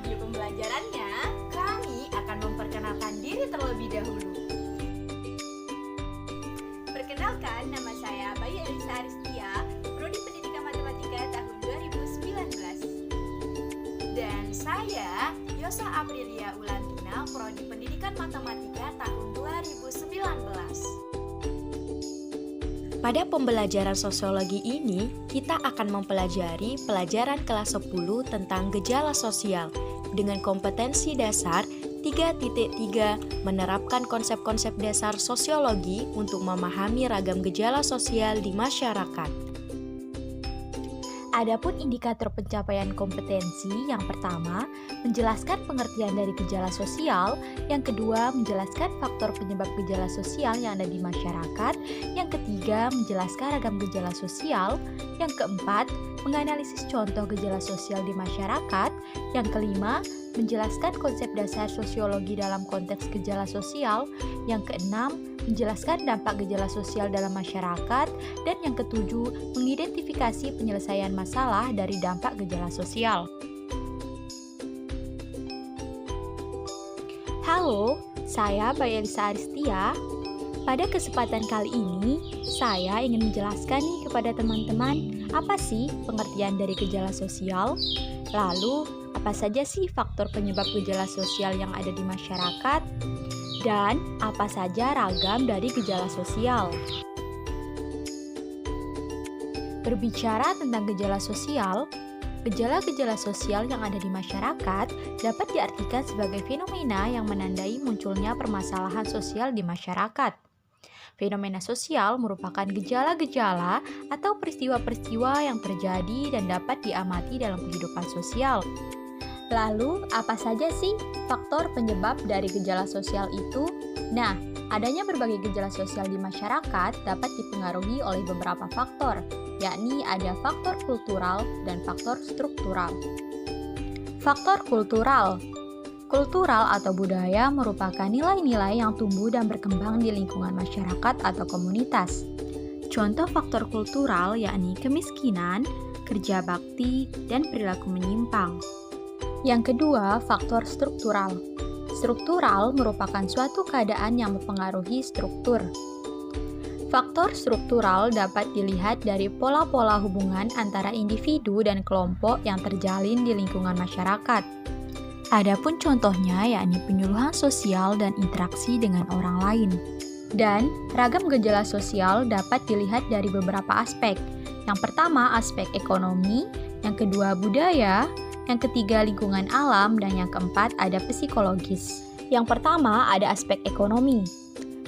Di pembelajarannya, kami akan memperkenalkan diri terlebih dahulu. Perkenalkan, nama saya Bayu Elisa Aristia, Prodi Pendidikan Matematika tahun 2019. Dan saya Yosa Aprilia Ulantina, Prodi Pendidikan Matematika tahun 2019. Pada pembelajaran sosiologi ini, kita akan mempelajari pelajaran kelas 10 tentang gejala sosial dengan kompetensi dasar 3.3 menerapkan konsep-konsep dasar sosiologi untuk memahami ragam gejala sosial di masyarakat. Adapun indikator pencapaian kompetensi, yang pertama, menjelaskan pengertian dari gejala sosial, yang kedua, menjelaskan faktor penyebab gejala sosial yang ada di masyarakat, yang ketiga, menjelaskan ragam gejala sosial, yang keempat, menganalisis contoh gejala sosial di masyarakat, yang kelima, menjelaskan konsep dasar sosiologi dalam konteks gejala sosial, yang keenam, menjelaskan dampak gejala sosial dalam masyarakat, dan yang ketujuh, mengidentifikasi penyelesaian masalah dari dampak gejala sosial. Halo, saya Bayu Elisa Aristia. Pada kesempatan kali ini, saya ingin menjelaskan nih kepada teman-teman apa sih pengertian dari gejala sosial, lalu apa saja sih faktor penyebab gejala sosial yang ada di masyarakat, dan apa saja ragam dari gejala sosial. Berbicara tentang gejala sosial, gejala-gejala sosial yang ada di masyarakat dapat diartikan sebagai fenomena yang menandai munculnya permasalahan sosial di masyarakat. Fenomena sosial merupakan gejala-gejala atau peristiwa-peristiwa yang terjadi dan dapat diamati dalam kehidupan sosial. Lalu, apa saja sih faktor penyebab dari gejala sosial itu? Nah, adanya berbagai gejala sosial di masyarakat dapat dipengaruhi oleh beberapa faktor, yakni ada faktor kultural dan faktor struktural. Faktor kultural. Kultural atau budaya merupakan nilai-nilai yang tumbuh dan berkembang di lingkungan masyarakat atau komunitas. Contoh faktor kultural yakni kemiskinan, kerja bakti, dan perilaku menyimpang. Yang kedua, faktor struktural. Struktural merupakan suatu keadaan yang mempengaruhi struktur. Faktor struktural dapat dilihat dari pola-pola hubungan antara individu dan kelompok yang terjalin di lingkungan masyarakat. Adapun contohnya yakni penyuluhan sosial dan interaksi dengan orang lain. Dan ragam gejala sosial dapat dilihat dari beberapa aspek. Yang pertama, aspek ekonomi, yang kedua budaya, yang ketiga lingkungan alam, dan yang keempat ada psikologis. Yang pertama ada aspek ekonomi.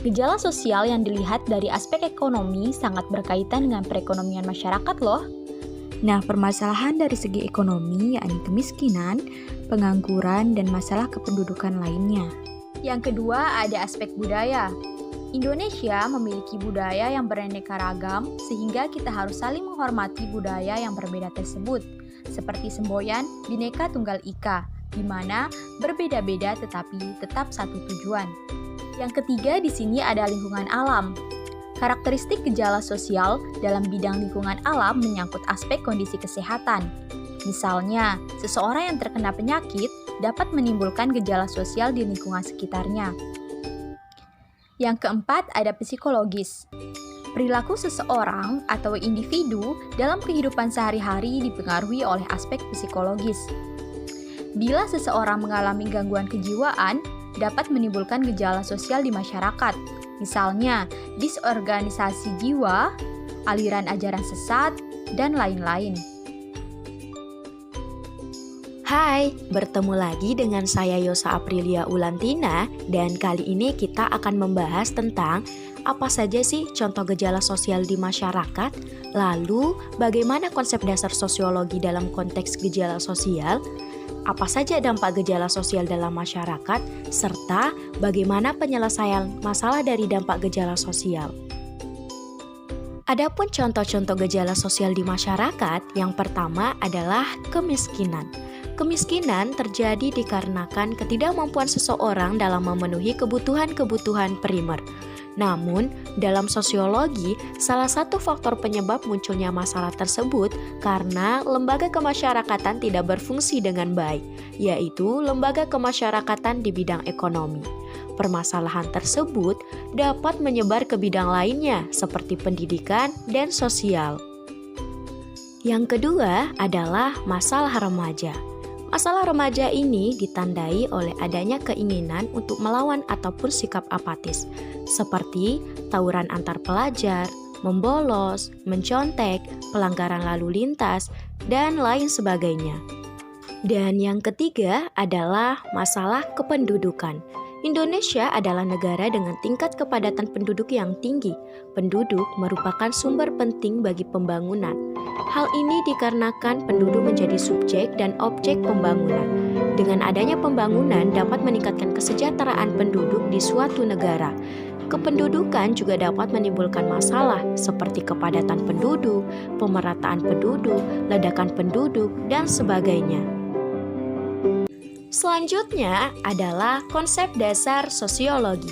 Gejala sosial yang dilihat dari aspek ekonomi sangat berkaitan dengan perekonomian masyarakat loh. Nah, permasalahan dari segi ekonomi yakni kemiskinan, pengangguran, dan masalah kependudukan lainnya. Yang kedua ada aspek budaya. Indonesia memiliki budaya yang beraneka ragam sehingga kita harus saling menghormati budaya yang berbeda tersebut. Seperti semboyan Bhinneka Tunggal Ika, di mana berbeda-beda tetapi tetap satu tujuan. Yang ketiga di sini ada lingkungan alam. Karakteristik gejala sosial dalam bidang lingkungan alam menyangkut aspek kondisi kesehatan. Misalnya, seseorang yang terkena penyakit dapat menimbulkan gejala sosial di lingkungan sekitarnya. Yang keempat ada psikologis. Perilaku seseorang atau individu dalam kehidupan sehari-hari dipengaruhi oleh aspek psikologis. Bila seseorang mengalami gangguan kejiwaan, dapat menimbulkan gejala sosial di masyarakat. Misalnya, disorganisasi jiwa, aliran ajaran sesat, dan lain-lain. Hai, bertemu lagi dengan saya Yosa Aprilia Ulantina, dan kali ini kita akan membahas tentang apa saja sih contoh gejala sosial di masyarakat, lalu bagaimana konsep dasar sosiologi dalam konteks gejala sosial, apa saja dampak gejala sosial dalam masyarakat, serta bagaimana penyelesaian masalah dari dampak gejala sosial. Adapun contoh-contoh gejala sosial di masyarakat, yang pertama adalah kemiskinan. Kemiskinan terjadi dikarenakan ketidakmampuan seseorang dalam memenuhi kebutuhan-kebutuhan primer. Namun, dalam sosiologi, salah satu faktor penyebab munculnya masalah tersebut karena lembaga kemasyarakatan tidak berfungsi dengan baik, yaitu lembaga kemasyarakatan di bidang ekonomi. Permasalahan tersebut dapat menyebar ke bidang lainnya seperti pendidikan dan sosial. Yang kedua adalah masalah remaja. Masalah remaja ini ditandai oleh adanya keinginan untuk melawan ataupun sikap apatis, seperti tawuran antar pelajar, membolos, mencontek, pelanggaran lalu lintas, dan lain sebagainya. Dan yang ketiga adalah masalah kependudukan. Indonesia adalah negara dengan tingkat kepadatan penduduk yang tinggi. Penduduk merupakan sumber penting bagi pembangunan. Hal ini dikarenakan penduduk menjadi subjek dan objek pembangunan. Dengan adanya pembangunan dapat meningkatkan kesejahteraan penduduk di suatu negara. Kependudukan juga dapat menimbulkan masalah seperti kepadatan penduduk, pemerataan penduduk, ledakan penduduk, dan sebagainya. Selanjutnya adalah konsep dasar sosiologi.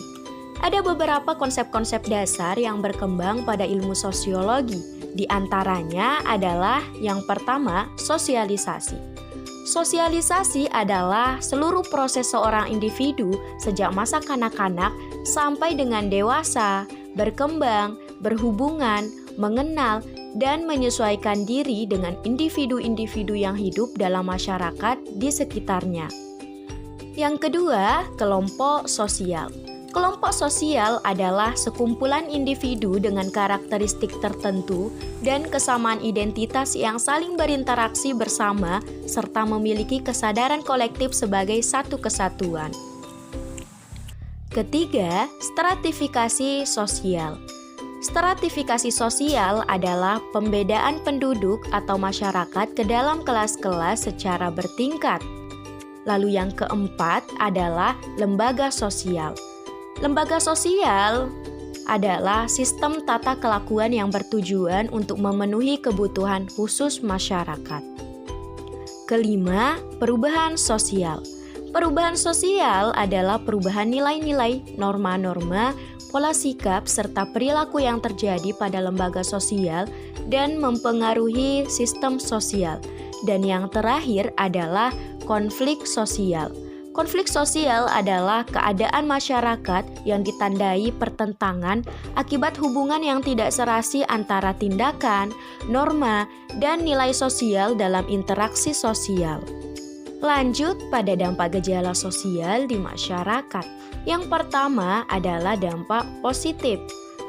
Ada beberapa konsep-konsep dasar yang berkembang pada ilmu sosiologi. Di antaranya adalah yang pertama, sosialisasi. Sosialisasi adalah seluruh proses seorang individu sejak masa kanak-kanak sampai dengan dewasa, berkembang, berhubungan, mengenal, dan menyesuaikan diri dengan individu-individu yang hidup dalam masyarakat di sekitarnya. Yang kedua, kelompok sosial. Kelompok sosial adalah sekumpulan individu dengan karakteristik tertentu dan kesamaan identitas yang saling berinteraksi bersama serta memiliki kesadaran kolektif sebagai satu kesatuan. Ketiga, stratifikasi sosial. Stratifikasi sosial adalah pembedaan penduduk atau masyarakat ke dalam kelas-kelas secara bertingkat. Lalu yang keempat adalah lembaga sosial. Lembaga sosial adalah sistem tata kelakuan yang bertujuan untuk memenuhi kebutuhan khusus masyarakat. Kelima, perubahan sosial. Perubahan sosial adalah perubahan nilai-nilai, norma-norma, pola sikap, serta perilaku yang terjadi pada lembaga sosial dan mempengaruhi sistem sosial. Dan yang terakhir adalah konflik sosial. Konflik sosial adalah keadaan masyarakat yang ditandai pertentangan akibat hubungan yang tidak serasi antara tindakan, norma, dan nilai sosial dalam interaksi sosial. Lanjut pada dampak gejala sosial di masyarakat. Yang pertama adalah dampak positif.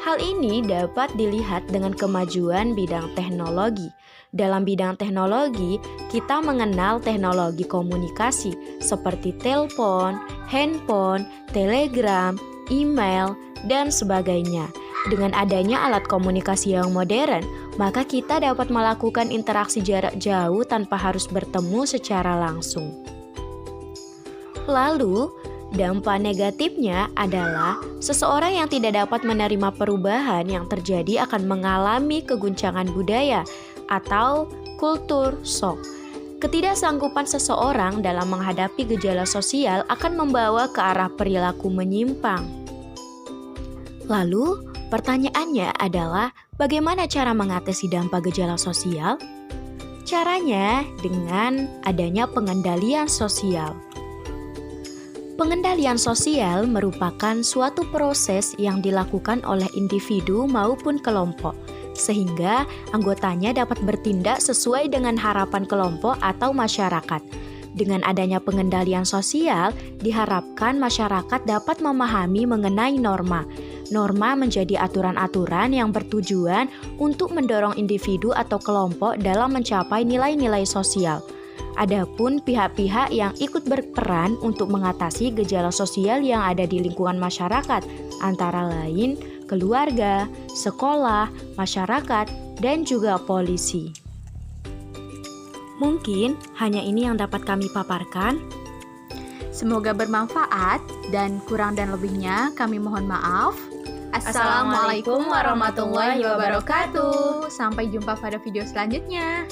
Hal ini dapat dilihat dengan kemajuan bidang teknologi. Dalam bidang teknologi, kita mengenal teknologi komunikasi seperti telepon, handphone, telegram, email, dan sebagainya. Dengan adanya alat komunikasi yang modern, maka kita dapat melakukan interaksi jarak jauh tanpa harus bertemu secara langsung. Lalu, dampak negatifnya adalah seseorang yang tidak dapat menerima perubahan yang terjadi akan mengalami keguncangan budaya atau kultur shock. Ketidaksanggupan seseorang dalam menghadapi gejala sosial akan membawa ke arah perilaku menyimpang. Lalu, pertanyaannya adalah bagaimana cara mengatasi dampak gejala sosial? Caranya dengan adanya pengendalian sosial. Pengendalian sosial merupakan suatu proses yang dilakukan oleh individu maupun kelompok, sehingga anggotanya dapat bertindak sesuai dengan harapan kelompok atau masyarakat. Dengan adanya pengendalian sosial, diharapkan masyarakat dapat memahami mengenai norma. Norma menjadi aturan-aturan yang bertujuan untuk mendorong individu atau kelompok dalam mencapai nilai-nilai sosial. Adapun pihak-pihak yang ikut berperan untuk mengatasi gejala sosial yang ada di lingkungan masyarakat, antara lain keluarga, sekolah, masyarakat, dan juga polisi. Mungkin hanya ini yang dapat kami paparkan. Semoga bermanfaat dan kurang dan lebihnya kami mohon maaf. Assalamualaikum warahmatullahi wabarakatuh. Sampai jumpa pada video selanjutnya.